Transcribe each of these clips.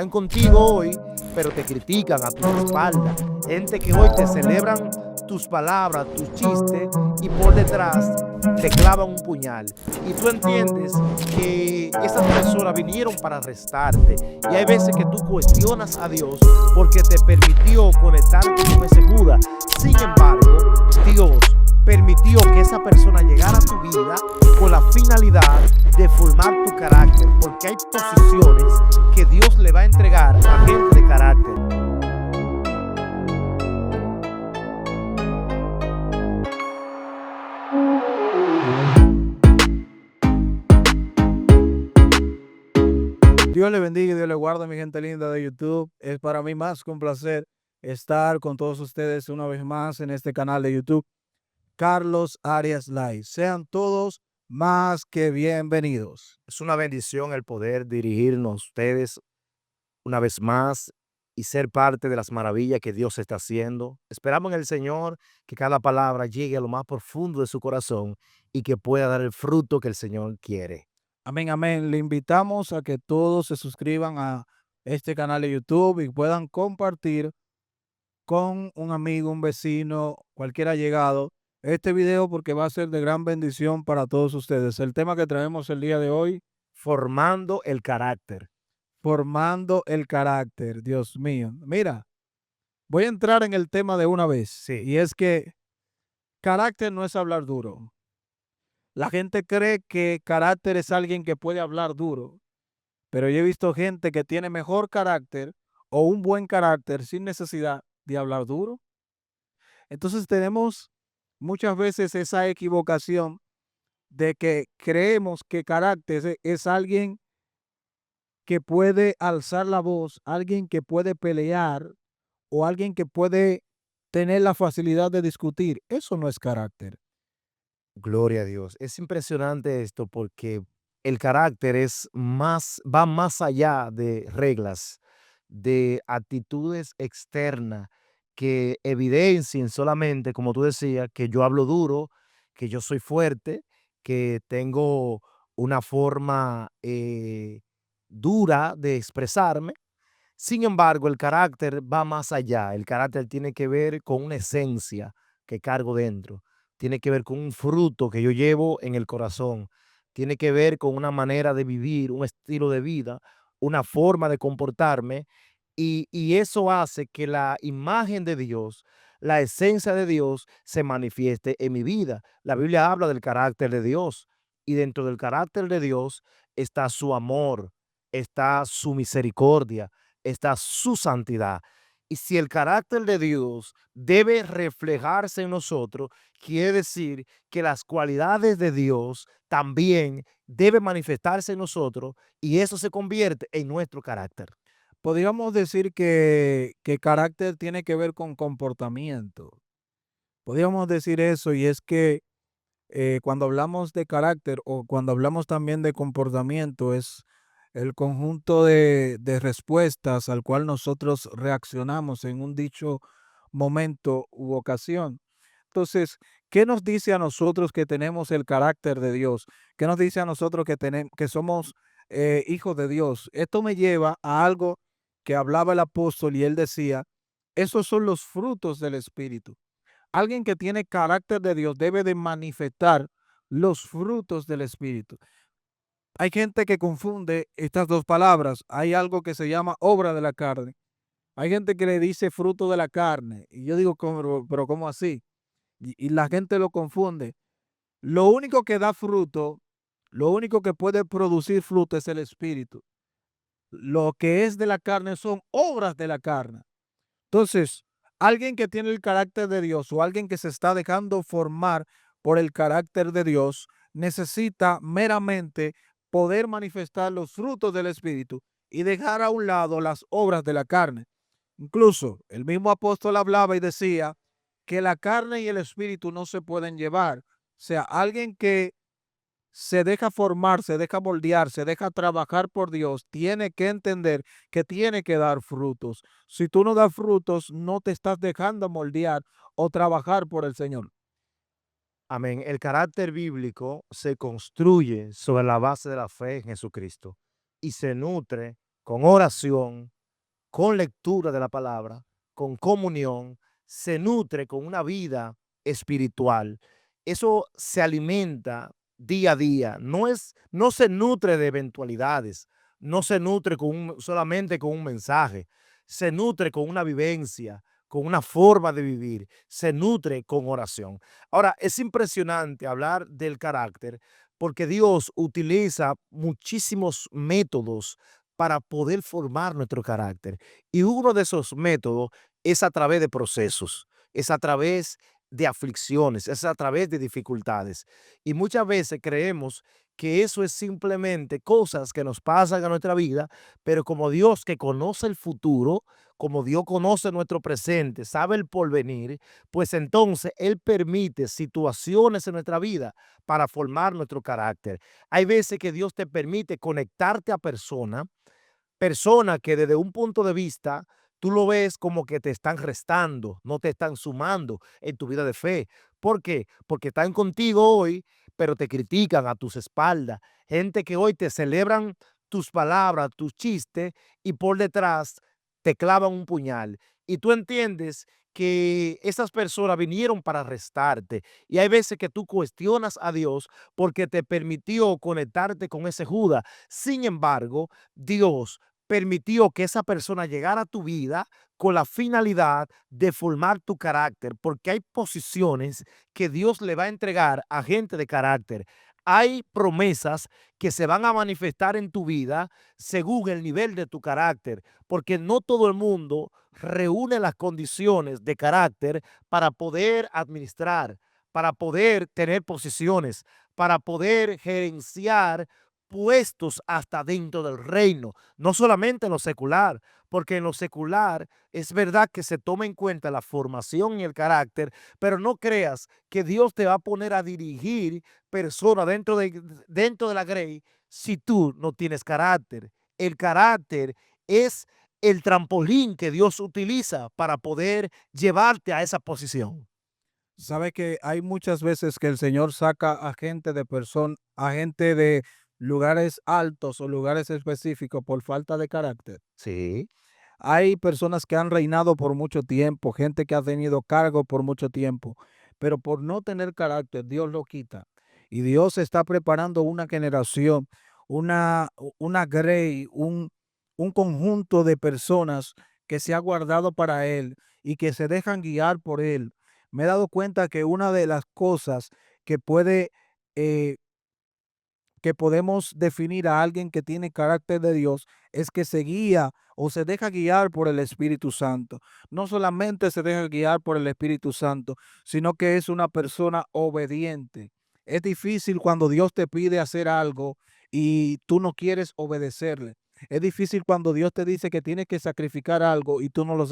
Están contigo hoy, pero te critican a tus espaldas. Gente que hoy te celebran tus palabras, tus chistes y por detrás te clavan un puñal. Y tú entiendes que esas personas vinieron para arrestarte. Y hay veces que tú cuestionas a Dios porque te permitió conectarte con ese Judas. Sin embargo, Dios permitió que esa persona llegara a tu vida con la finalidad de formar tu carácter, porque hay posiciones que Dios le va a entregar a gente de carácter. Dios le bendiga y Dios le guarde, mi gente linda de YouTube. Es para mí más que un placer estar con todos ustedes una vez más en este canal de YouTube, Carlos Arias Live. Sean todos más que bienvenidos. Es una bendición el poder dirigirnos a ustedes una vez más y ser parte de las maravillas que Dios está haciendo. Esperamos en el Señor que cada palabra llegue a lo más profundo de su corazón y que pueda dar el fruto que el Señor quiere. Amén, amén. Le invitamos a que todos se suscriban a este canal de YouTube y puedan compartir con un amigo, un vecino, cualquier allegado, este video porque va a ser de gran bendición para todos ustedes. El tema que traemos el día de hoy: Formando el carácter. formando el carácter. Dios mío. Mira, voy a entrar en el tema de una vez, Sí, y es que carácter no es hablar duro. La gente cree que carácter es alguien que puede hablar duro, pero yo he visto gente que tiene mejor carácter o un buen carácter sin necesidad de hablar duro. Entonces tenemos muchas veces esa equivocación de que creemos que carácter es alguien que puede alzar la voz, alguien que puede pelear o alguien que puede tener la facilidad de discutir. Eso no es carácter. gloria a Dios. Es impresionante esto porque el carácter es más, va más allá de reglas, de actitudes externas que evidencien solamente, como tú decías, que yo hablo duro, que yo soy fuerte, que tengo una forma dura de expresarme. Sin embargo, el carácter va más allá. El carácter tiene que ver con una esencia que cargo dentro. Tiene que ver con un fruto que yo llevo en el corazón. Tiene que ver con una manera de vivir, un estilo de vida, una forma de comportarme. Y eso hace que la imagen de Dios, la esencia de Dios se manifieste en mi vida. La Biblia habla del carácter de Dios y dentro del carácter de Dios está su amor, está su misericordia, está su santidad. Y si el carácter de Dios debe reflejarse en nosotros, quiere decir que las cualidades de Dios también deben manifestarse en nosotros y eso se convierte en nuestro carácter. Podríamos decir que carácter tiene que ver con comportamiento. Podríamos decir eso, y es que cuando hablamos de carácter o cuando hablamos también de comportamiento, es el conjunto de respuestas al cual nosotros reaccionamos en un dicho momento u ocasión. Entonces, ¿qué nos dice a nosotros que tenemos el carácter de Dios? ¿Qué nos dice a nosotros que, tenemos, que somos hijos de Dios? Esto me lleva a algo que hablaba el apóstol, y él decía: esos son los frutos del Espíritu. Alguien que tiene carácter de Dios debe de manifestar los frutos del Espíritu. Hay gente que confunde estas dos palabras. Hay algo que se llama obra de la carne. Hay gente que le dice fruto de la carne. Y yo digo, pero ¿cómo así? Y la gente lo confunde. Lo único que da fruto, lo único que puede producir fruto es el Espíritu. Lo que es de la carne son obras de la carne. Entonces, alguien que tiene el carácter de Dios o alguien que se está dejando formar por el carácter de Dios necesita meramente poder manifestar los frutos del Espíritu y dejar a un lado las obras de la carne. Incluso el mismo apóstol hablaba y decía que la carne y el Espíritu no se pueden llevar. O sea, alguien que se deja formar, se deja moldear, se deja trabajar por Dios, tiene que entender que tiene que dar frutos. Si tú no das frutos, no te estás dejando moldear o trabajar por el Señor. Amén. El carácter bíblico se construye sobre la base de la fe en Jesucristo y se nutre con oración, con lectura de la palabra, con comunión, se nutre con una vida espiritual. Eso se alimenta día a día. No se nutre de eventualidades, no se nutre solamente con un mensaje, se nutre con una vivencia, con una forma de vivir, se nutre con oración. Ahora, es impresionante hablar del carácter porque Dios utiliza muchísimos métodos para poder formar nuestro carácter. Y uno de esos métodos es a través de procesos, es a través de aflicciones, es a través de dificultades. Y muchas veces creemos que eso es simplemente cosas que nos pasan a nuestra vida, pero como Dios que conoce el futuro, como Dios conoce nuestro presente, sabe el porvenir, pues entonces Él permite situaciones en nuestra vida para formar nuestro carácter. Hay veces que Dios te permite conectarte a personas que desde un punto de vista tú lo ves como que te están restando, no te están sumando en tu vida de fe. ¿Por qué? Porque están contigo hoy, pero te critican a tus espaldas. Gente que hoy te celebran tus palabras, tus chistes y por detrás te clavan un puñal. Y tú entiendes que esas personas vinieron para arrestarte. Y hay veces que tú cuestionas a Dios porque te permitió conectarte con ese Judas. Sin embargo, Dios permitió que esa persona llegara a tu vida con la finalidad de formar tu carácter, porque hay posiciones que Dios le va a entregar a gente de carácter. Hay promesas que se van a manifestar en tu vida según el nivel de tu carácter, porque no todo el mundo reúne las condiciones de carácter para poder administrar, para poder tener posiciones, para poder gerenciar puestos hasta dentro del reino, no solamente en lo secular, porque en lo secular es verdad que se toma en cuenta la formación y el carácter, pero no creas que Dios te va a poner a dirigir personas dentro de la grey si tú no tienes carácter. El carácter es el trampolín que Dios utiliza para poder llevarte a esa posición. Sabe que hay muchas veces que el Señor saca a gente de lugares altos o lugares específicos por falta de carácter. Sí, Hay personas que han reinado por mucho tiempo, gente que ha tenido cargo por mucho tiempo, pero por no tener carácter, Dios lo quita. Y Dios está preparando una generación, una grey, un conjunto de personas que se ha guardado para Él y que se dejan guiar por Él. Me he dado cuenta que una de las cosas que eh, que podemos definir a alguien que tiene carácter de Dios es que se guía o se deja guiar por el Espíritu Santo. No solamente se deja guiar por el Espíritu Santo, sino que es una persona obediente. Es difícil cuando Dios te pide hacer algo y tú no quieres obedecerle. Es difícil cuando Dios te dice que tienes que sacrificar algo y tú no lo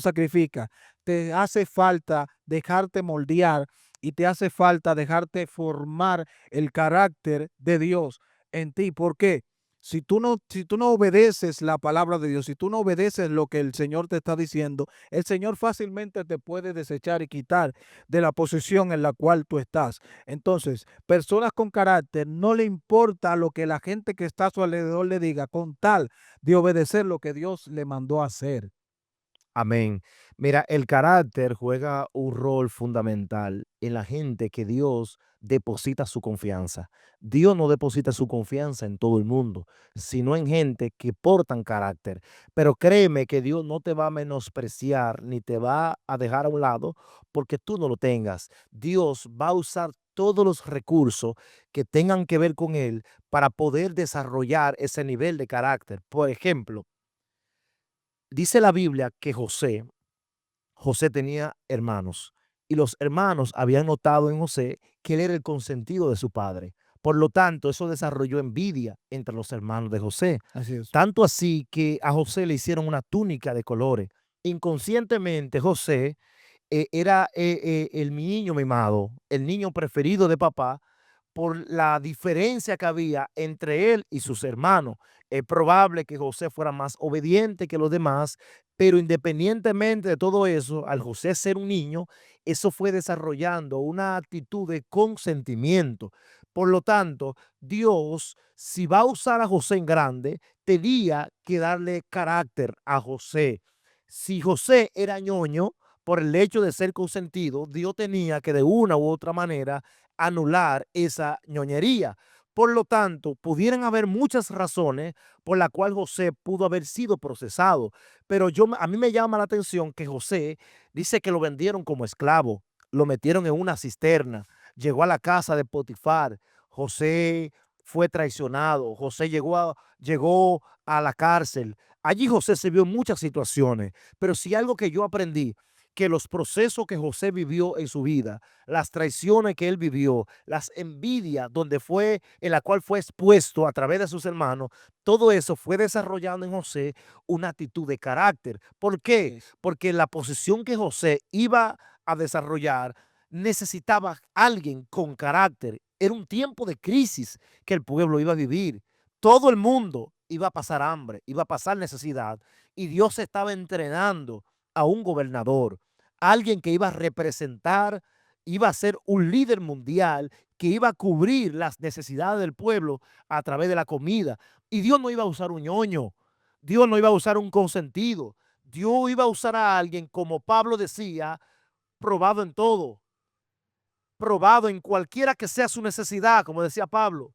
sacrificas. Te hace falta dejarte moldear y te hace falta dejarte formar el carácter de Dios en ti. ¿Por qué? Si tú no obedeces la palabra de Dios, si tú no obedeces lo que el Señor te está diciendo, el Señor fácilmente te puede desechar y quitar de la posición en la cual tú estás. Entonces, personas con carácter no le importa lo que la gente que está a su alrededor le diga, con tal de obedecer lo que Dios le mandó a hacer. amén. Mira, el carácter juega un rol fundamental en la gente que Dios deposita su confianza. Dios no deposita su confianza en todo el mundo, sino en gente que portan carácter. Pero créeme que Dios no te va a menospreciar ni te va a dejar a un lado porque tú no lo tengas. Dios va a usar todos los recursos que tengan que ver con Él para poder desarrollar ese nivel de carácter. Por ejemplo, dice la Biblia que José tenía hermanos y los hermanos habían notado en José que él era el consentido de su padre. Por lo tanto, eso desarrolló envidia entre los hermanos de José. Así es. Tanto así que a José le hicieron una túnica de colores. Inconscientemente, José era el niño mimado, el niño preferido de papá, por la diferencia que había entre él y sus hermanos. Es probable que José fuera más obediente que los demás, pero independientemente de todo eso, al José ser un niño, eso fue desarrollando una actitud de consentimiento. Por lo tanto, Dios, si va a usar a José en grande, tenía que darle carácter a José. Si José era ñoño, por el hecho de ser consentido, Dios tenía que de una u otra manera anular esa ñoñería. Por lo tanto, pudieran haber muchas razones por la cual José pudo haber sido procesado, pero a mí me llama la atención que José dice que lo vendieron como esclavo, lo metieron en una cisterna, llegó a la casa de Potifar, José fue traicionado, José llegó a la cárcel. Allí José se vio en muchas situaciones, pero si algo que yo aprendí, que los procesos que José vivió en su vida, las traiciones que él vivió, las envidias donde fue, en la cual fue expuesto a través de sus hermanos, todo eso fue desarrollando en José una actitud de carácter. ¿Por qué? Es Porque la posición que José iba a desarrollar necesitaba alguien con carácter. Era un tiempo de crisis que el pueblo iba a vivir. Todo el mundo iba a pasar hambre, iba a pasar necesidad, y Dios estaba entrenando a un gobernador, alguien que iba a representar, iba a ser un líder mundial, que iba a cubrir las necesidades del pueblo a través de la comida. Y Dios no iba a usar un ñoño, Dios no iba a usar un consentido, Dios iba a usar a alguien, como Pablo decía, probado en todo, probado en cualquiera que sea su necesidad, como decía Pablo.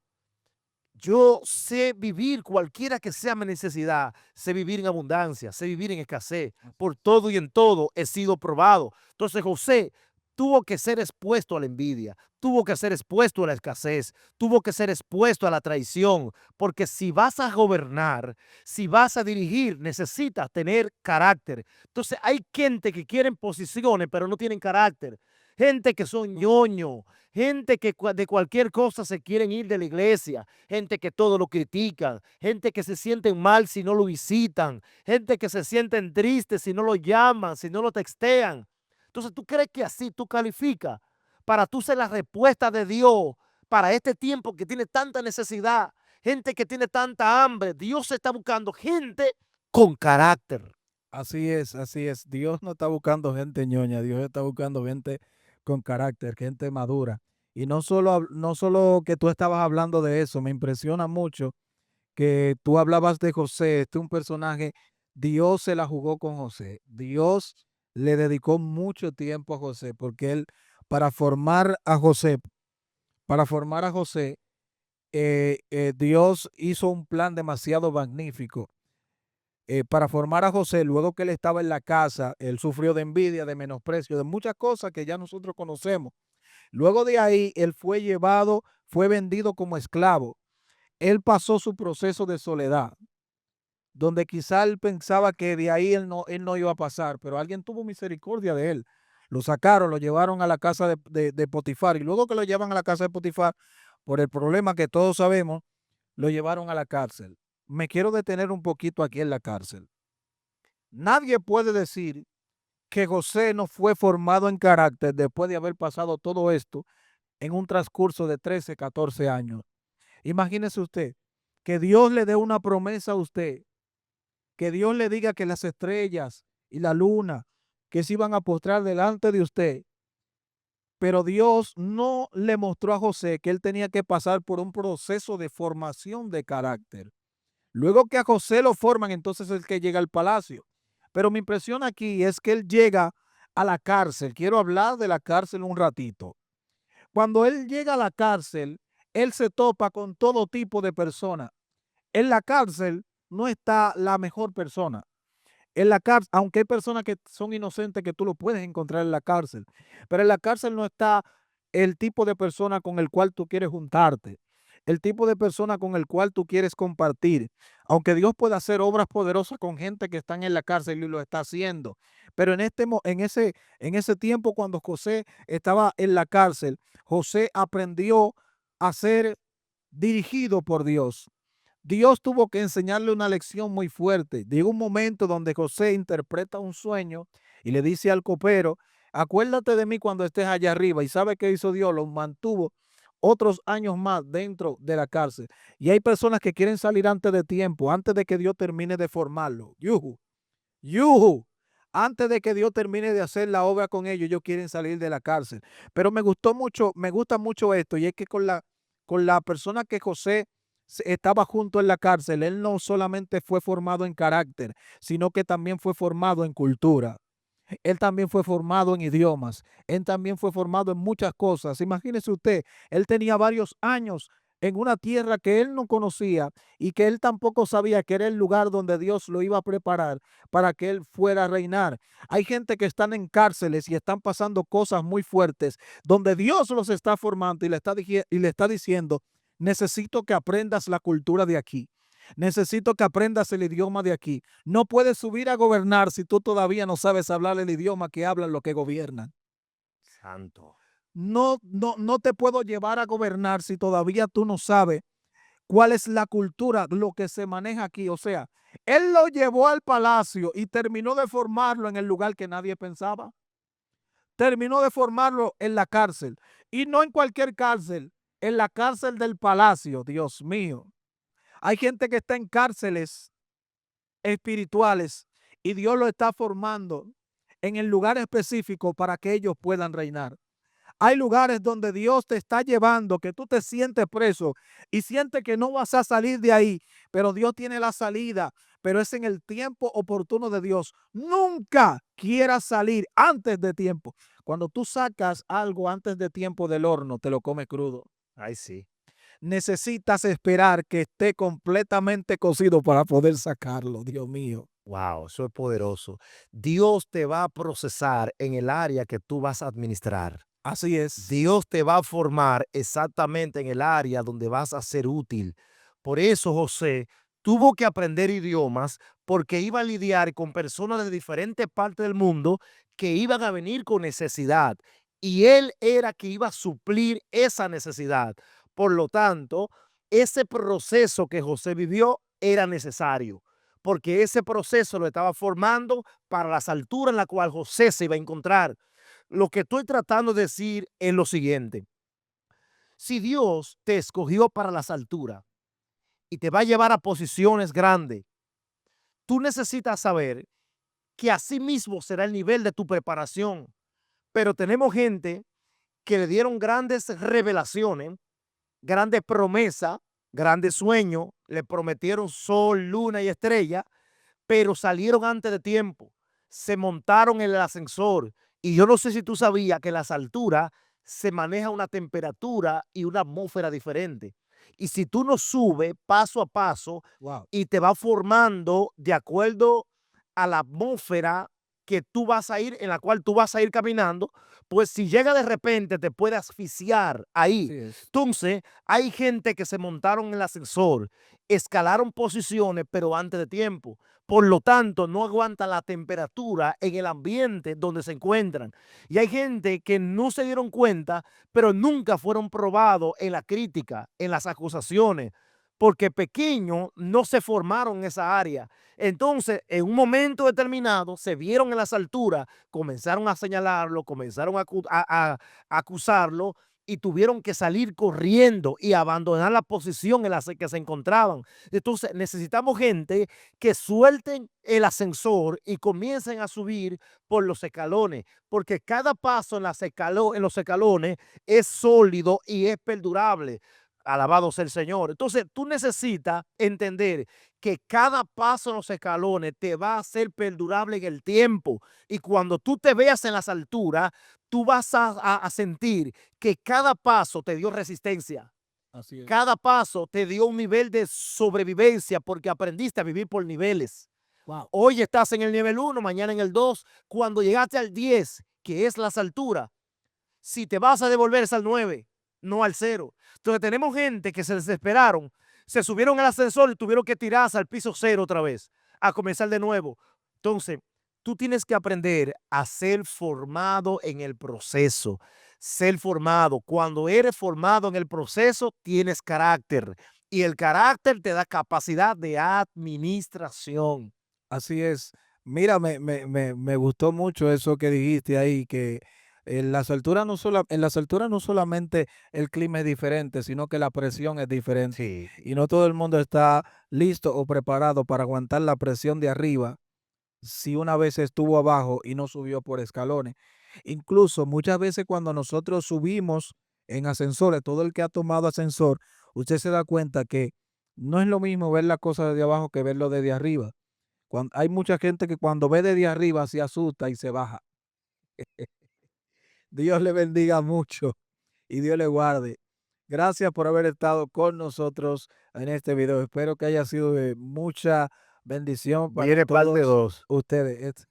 Yo sé vivir cualquiera que sea mi necesidad, sé vivir en abundancia, sé vivir en escasez, por todo y en todo he sido probado. Entonces José tuvo que ser expuesto a la envidia, tuvo que ser expuesto a la escasez, tuvo que ser expuesto a la traición, porque si vas a gobernar, si vas a dirigir, necesitas tener carácter. Entonces hay gente que quieren posiciones, pero no tienen carácter. Gente que son ñoños, gente que de cualquier cosa se quieren ir de la iglesia, gente que todo lo critican, gente que se sienten mal si no lo visitan, gente que se sienten tristes si no lo llaman, si no lo textean. Entonces, ¿tú crees que así tú calificas para tú ser la respuesta de Dios para este tiempo que tiene tanta necesidad, gente que tiene tanta hambre? Dios está buscando gente con carácter. así es, así es. Dios no está buscando gente ñoña, Dios está buscando gente con carácter, gente madura. Y no solo que tú estabas hablando de eso, me impresiona mucho que tú hablabas de José, este es un personaje, Dios se la jugó con José. Dios le dedicó mucho tiempo a José, porque él, para formar a José, para formar a José, Dios hizo un plan demasiado magnífico. Para formar a José, luego que él estaba en la casa, él sufrió de envidia, de menosprecio, de muchas cosas que ya nosotros conocemos. Luego de ahí, él fue llevado, fue vendido como esclavo. Él pasó su proceso de soledad, donde quizá él pensaba que de ahí él no iba a pasar, pero alguien tuvo misericordia de él. Lo sacaron, lo llevaron a la casa de Potifar, y luego que lo llevan a la casa de Potifar, por el problema que todos sabemos, lo llevaron a la cárcel. Me quiero detener un poquito aquí en la cárcel. Nadie puede decir que José no fue formado en carácter después de haber pasado todo esto en un transcurso de 13, 14 años. Imagínese usted que Dios le dé una promesa a usted, que Dios le diga que las estrellas y la luna que se iban a postrar delante de usted, pero Dios no le mostró a José que él tenía que pasar por un proceso de formación de carácter. Luego que a José lo forman, entonces es el que llega al palacio. Pero mi impresión aquí es que él llega a la cárcel. Quiero hablar de la cárcel un ratito. Cuando él llega a la cárcel, él se topa con todo tipo de personas. En la cárcel no está la mejor persona. En la cárcel, aunque hay personas que son inocentes que tú lo puedes encontrar en la cárcel, pero en la cárcel no está el tipo de persona con el cual tú quieres juntarte, el tipo de persona con el cual tú quieres compartir. Aunque Dios pueda hacer obras poderosas con gente que están en la cárcel y lo está haciendo, pero en ese tiempo cuando José estaba en la cárcel, José aprendió a ser dirigido por Dios. Dios tuvo que enseñarle una lección muy fuerte. Llega un momento donde José interpreta un sueño y le dice al copero, acuérdate de mí cuando estés allá arriba. ¿Y sabe qué hizo Dios? Lo mantuvo otros años más dentro de la cárcel. Y hay personas que quieren salir antes de tiempo, antes de que Dios termine de formarlo. Yuhu, yuhu. Antes de que Dios termine de hacer la obra con ellos quieren salir de la cárcel. Pero me gusta mucho esto, y es que con la persona que José estaba junto en la cárcel, él no solamente fue formado en carácter, sino que también fue formado en cultura. Él también fue formado en idiomas, él también fue formado en muchas cosas. Imagínese usted, él tenía varios años en una tierra que él no conocía y que él tampoco sabía que era el lugar donde Dios lo iba a preparar para que él fuera a reinar. Hay gente que están en cárceles y están pasando cosas muy fuertes, donde Dios los está formando y le está diciendo, necesito que aprendas la cultura de aquí. Necesito que aprendas el idioma de aquí. No puedes subir a gobernar si tú todavía no sabes hablar el idioma que hablan los que gobiernan. Santo. No te puedo llevar a gobernar si todavía tú no sabes cuál es la cultura, lo que se maneja aquí. O sea, él lo llevó al palacio y terminó de formarlo en el lugar que nadie pensaba. Terminó de formarlo en la cárcel. Y no en cualquier cárcel, en la cárcel del palacio, Dios mío. Hay gente que está en cárceles espirituales y Dios lo está formando en el lugar específico para que ellos puedan reinar. Hay lugares donde Dios te está llevando, que tú te sientes preso y sientes que no vas a salir de ahí, pero Dios tiene la salida, pero es en el tiempo oportuno de Dios. Nunca quieras salir antes de tiempo. Cuando tú sacas algo antes de tiempo del horno, te lo comes crudo. Ay, sí. Necesitas esperar que esté completamente cocido para poder sacarlo, Dios mío. Wow, eso es poderoso. Dios te va a procesar en el área que tú vas a administrar. Así es. Dios te va a formar exactamente en el área donde vas a ser útil. Por eso José tuvo que aprender idiomas porque iba a lidiar con personas de diferentes partes del mundo que iban a venir con necesidad y él era que iba a suplir esa necesidad. Por lo tanto, ese proceso que José vivió era necesario porque ese proceso lo estaba formando para las alturas en las cuales José se iba a encontrar. Lo que estoy tratando de decir es lo siguiente. Si Dios te escogió para las alturas y te va a llevar a posiciones grandes, tú necesitas saber que así mismo será el nivel de tu preparación. Pero tenemos gente que le dieron grandes revelaciones, grandes promesas, grandes sueños, le prometieron sol, luna y estrella, pero salieron antes de tiempo, se montaron en el ascensor. Y yo no sé si tú sabías que en las alturas se maneja una temperatura y una atmósfera diferente. Y si tú no subes paso a paso Wow. y te vas formando de acuerdo a la atmósfera que tú vas a ir, en la cual tú vas a ir caminando, pues si llega de repente te puede asfixiar ahí. Así es. Entonces, hay gente que se montaron en el ascensor, escalaron posiciones, pero antes de tiempo. Por lo tanto, no aguanta la temperatura en el ambiente donde se encuentran. Y hay gente que no se dieron cuenta, pero nunca fueron probados en la crítica, en las acusaciones, porque pequeños no se formaron en esa área. Entonces, en un momento determinado, se vieron en las alturas, comenzaron a señalarlo, comenzaron a acusarlo y tuvieron que salir corriendo y abandonar la posición en la que se encontraban. Entonces, necesitamos gente que suelten el ascensor y comiencen a subir por los escalones, porque cada paso en los escalones es sólido y es perdurable. Alabado sea el Señor. Entonces, tú necesitas entender que cada paso en los escalones te va a hacer perdurable en el tiempo. Y cuando tú te veas en las alturas, tú vas a sentir que cada paso te dio resistencia. Así es. Cada paso te dio un nivel de sobrevivencia porque aprendiste a vivir por niveles. Wow. Hoy estás en el nivel uno, mañana en el 2. Cuando llegaste al 10, que es las alturas, si te vas a devolver es al 9, no al 0. Entonces tenemos gente que se desesperaron, se subieron al ascensor y tuvieron que tirarse al piso 0 otra vez, a comenzar de nuevo. Entonces, tú tienes que aprender a ser formado en el proceso. Ser formado. Cuando eres formado en el proceso, tienes carácter. Y el carácter te da capacidad de administración. Así es. Mira, me gustó mucho eso que dijiste ahí, que En las alturas no solamente el clima es diferente, sino que la presión es diferente. Sí, Y no todo el mundo está listo o preparado para aguantar la presión de arriba si una vez estuvo abajo y no subió por escalones. Incluso muchas veces cuando nosotros subimos en ascensores, todo el que ha tomado ascensor, usted se da cuenta que no es lo mismo ver la cosa desde abajo que verlo desde arriba. Hay mucha gente que cuando ve desde arriba se asusta y se baja. Dios le bendiga mucho y Dios le guarde. Gracias por haber estado con nosotros en este video. Espero que haya sido de mucha bendición para viene parte todos 2. ustedes.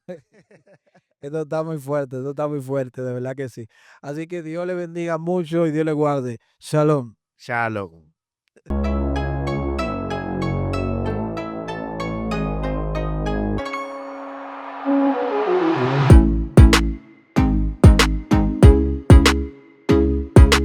Esto está muy fuerte, esto está muy fuerte, de verdad que sí. Así que Dios le bendiga mucho y Dios le guarde. Shalom. Shalom.